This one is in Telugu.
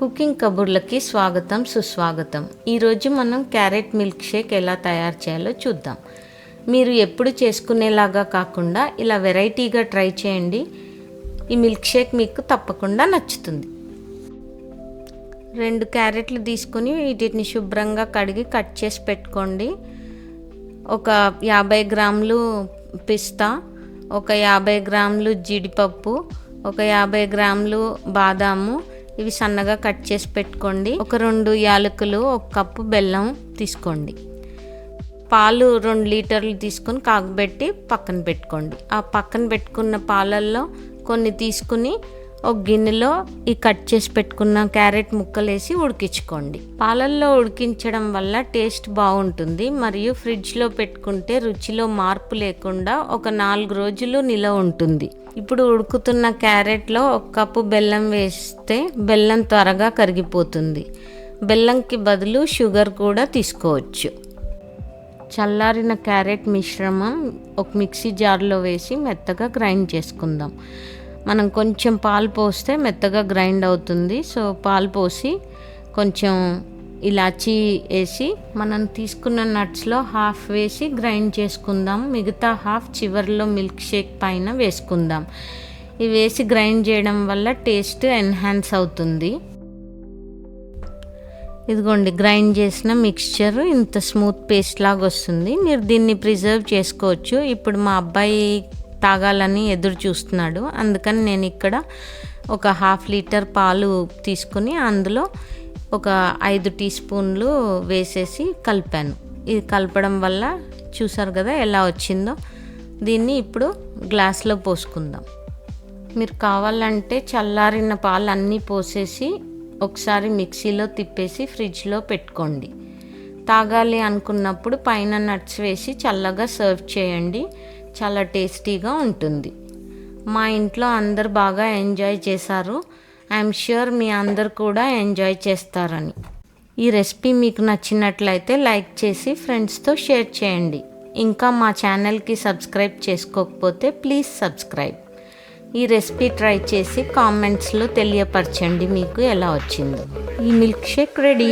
కుకింగ్ కబుర్లకి స్వాగతం సుస్వాగతం. ఈరోజు మనం క్యారెట్ మిల్క్ షేక్ ఎలా తయారు చేయాలో చూద్దాం. మీరు ఎప్పుడు చేసుకునేలాగా కాకుండా ఇలా వెరైటీగా ట్రై చేయండి. ఈ మిల్క్ షేక్ మీకు తప్పకుండా నచ్చుతుంది. 2 క్యారెట్లు తీసుకొని వీటిని శుభ్రంగా కడిగి కట్ చేసి పెట్టుకోండి. ఒక 50 గ్రాములు పిస్తా, ఒక 50 గ్రాములు జీడిపప్పు, ఒక 50 గ్రాములు బాదాము, ఇవి సన్నగా కట్ చేసి పెట్టుకోండి. ఒక 2 యాలకులు, 1 కప్పు బెల్లం తీసుకోండి. పాలు 2 లీటర్లు తీసుకొని కాగబెట్టి పక్కన పెట్టుకోండి. ఆ పక్కన పెట్టుకున్న పాలల్లో కొన్ని తీసుకుని ఒక గిన్నెలో ఈ కట్ చేసి పెట్టుకున్న క్యారెట్ ముక్కలు వేసి ఉడికించుకోండి. పాలల్లో ఉడికించడం వల్ల టేస్ట్ బాగుంటుంది మరియు ఫ్రిడ్జ్లో పెట్టుకుంటే రుచిలో మార్పు లేకుండా ఒక 4 రోజులు నిలవ ఉంటుంది. ఇప్పుడు ఉడుకుతున్న క్యారెట్లో 1 కప్పు బెల్లం వేస్తే బెల్లం త్వరగా కరిగిపోతుంది. బెల్లంకి బదులు షుగర్ కూడా తీసుకోవచ్చు. చల్లారిన క్యారెట్ మిశ్రమం ఒక మిక్సీ జార్లో వేసి మెత్తగా గ్రైండ్ చేసుకుందాం. మనం కొంచెం పాలు పోస్తే మెత్తగా గ్రైండ్ అవుతుంది. సో పాలు పోసి కొంచెం ఇలాచీ వేసి మనం తీసుకున్న నట్స్లో హాఫ్ వేసి గ్రైండ్ చేసుకుందాం. మిగతా హాఫ్ చివరిలో మిల్క్ షేక్ పైన వేసుకుందాం. ఇవి వేసి గ్రైండ్ చేయడం వల్ల టేస్ట్ ఎన్హాన్స్ అవుతుంది. ఇదిగోండి, గ్రైండ్ చేసిన మిక్స్చర్ ఇంత స్మూత్ పేస్ట్ లాగా వస్తుంది. మీరు దీన్ని ప్రిజర్వ్ చేసుకోవచ్చు. ఇప్పుడు మా అబ్బాయి తాగాలని ఎదురు చూస్తున్నాడు, అందుకని నేను ఇక్కడ ఒక 1/2 లీటర్ పాలు తీసుకుని అందులో ఒక 5 టీ స్పూన్లు వేసేసి కలిపాను. ఇది కలపడం వల్ల చూసారు కదా ఎలా వచ్చిందో. దీన్ని ఇప్పుడు గ్లాస్లో పోసుకుందాం. మీరు కావాలంటే చల్లారిన పాలు అన్నీ పోసేసి ఒకసారి మిక్సీలో తిప్పేసి ఫ్రిడ్జ్లో పెట్టుకోండి. తాగాలి అనుకున్నప్పుడు పైన నట్స్ వేసి చల్లగా సర్వ్ చేయండి. చాలా టేస్టీగా ఉంటుంది. మా ఇంట్లో అందరు బాగా ఎంజాయ్ చేశారు. ఐఎమ్ ష్యూర్ మీ అందరు కూడా ఎంజాయ్ చేస్తారని. ఈ రెసిపీ మీకు నచ్చినట్లయితే లైక్ చేసి ఫ్రెండ్స్తో షేర్ చేయండి. ఇంకా మా ఛానల్కి సబ్స్క్రైబ్ చేసుకోకపోతే ప్లీజ్ సబ్స్క్రైబ్. ఈ రెసిపీ ట్రై చేసి కామెంట్స్లో తెలియపరచండి మీకు ఎలా వచ్చిందో. ఈ మిల్క్ షేక్ రెడీ.